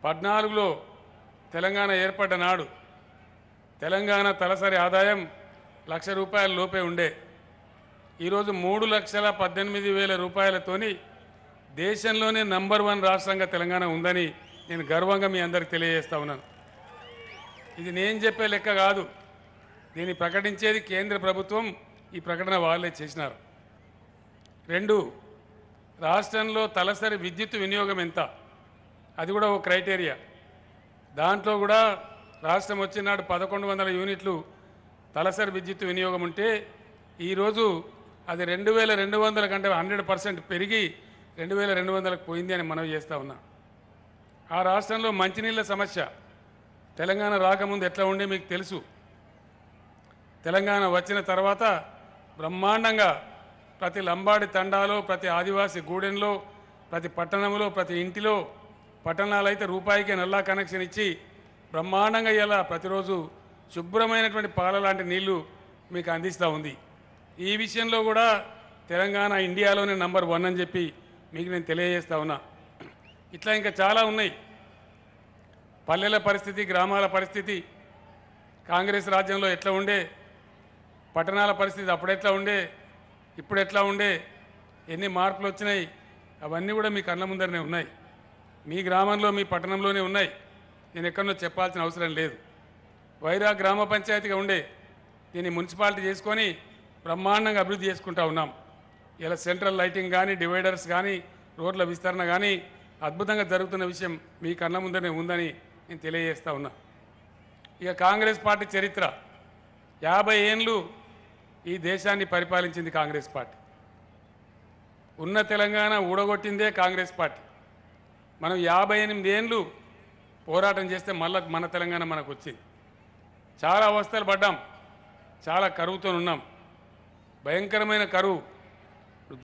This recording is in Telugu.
14లో తెలంగాణ ఏర్పడ్డ నాడు తెలంగాణ తలసరి ఆదాయం ₹1,00,000 లోపే ఉండే. ఈరోజు 3,18,000 రూపాయలతోని దేశంలోనే నంబర్ 1 రాష్ట్రంగా తెలంగాణ ఉందని నేను గర్వంగా మీ అందరికి తెలియజేస్తా ఉన్నాను. ఇది నేను చెప్పే లెక్క కాదు, దీన్ని ప్రకటించేది కేంద్ర ప్రభుత్వం. ఈ ప్రకటన వాళ్ళే చేసినారు. 2, రాష్ట్రంలో తలసరి విద్యుత్ వినియోగం ఎంత, అది కూడా ఒక క్రైటీరియా. దాంట్లో కూడా రాష్ట్రం వచ్చినాడు 1,100 యూనిట్లు తలసరి విద్యుత్ వినియోగం ఉంటే ఈరోజు అది 2,200 కంటే 100% పెరిగి 2,200కు పోయింది అని మనవి చేస్తూ ఉన్నా. ఆ రాష్ట్రంలో మంచినీళ్ళ సమస్య తెలంగాణ రాకముందు ఎట్లా ఉండే మీకు తెలుసు. తెలంగాణ వచ్చిన తర్వాత బ్రహ్మాండంగా ప్రతి లంబాడి తండాలో, ప్రతి ఆదివాసీ గూడెంలో, ప్రతి పట్టణంలో, ప్రతి ఇంటిలో, పట్టణాలు అయితే రూపాయికే నల్లా కనెక్షన్ ఇచ్చి బ్రహ్మాండంగా ఇలా ప్రతిరోజు శుభ్రమైనటువంటి పాల లాంటి నీళ్లు మీకు అందిస్తూ ఉంది. ఈ విషయంలో కూడా తెలంగాణ ఇండియాలోనే నంబర్ 1 అని చెప్పి మీకు నేను తెలియజేస్తా ఉన్నా. ఇట్లా ఇంకా చాలా ఉన్నాయి. పల్లెల పరిస్థితి, గ్రామాల పరిస్థితి కాంగ్రెస్ రాజ్యంలో ఎట్లా ఉండే, పట్టణాల పరిస్థితి అప్పుడెట్లా ఉండే, ఇప్పుడు ఎట్లా ఉండే, ఎన్ని మార్పులు వచ్చినాయి, అవన్నీ కూడా మీ కళ్ళ ముందరనే ఉన్నాయి. మీ గ్రామంలో, మీ పట్టణంలోనే ఉన్నాయి. నేను ఎక్కడో చెప్పాల్సిన అవసరం లేదు. వైరా గ్రామ పంచాయతీగా ఉండే దీన్ని మున్సిపాలిటీ చేసుకొని బ్రహ్మాండంగా అభివృద్ధి చేసుకుంటా ఉన్నాం. ఇలా సెంట్రల్ లైటింగ్ కానీ, డివైడర్స్ కానీ, రోడ్ల విస్తరణ కానీ అద్భుతంగా జరుగుతున్న విషయం మీ కళ్ళ ముందరనే ఉందని నేను తెలియజేస్తా ఉన్నా. ఇక కాంగ్రెస్ పార్టీ చరిత్ర 50 ఏళ్ళు ఈ దేశాన్ని పరిపాలించింది కాంగ్రెస్ పార్టీ. ఉన్న తెలంగాణ ఊడగొట్టిందే కాంగ్రెస్ పార్టీ. మనం 58 ఏళ్ళు పోరాటం చేస్తే మళ్ళీ మన తెలంగాణ మనకు వచ్చింది. చాలా అవస్థలు పడ్డాం, చాలా కరువుతో ఉన్నాం. భయంకరమైన కరువు,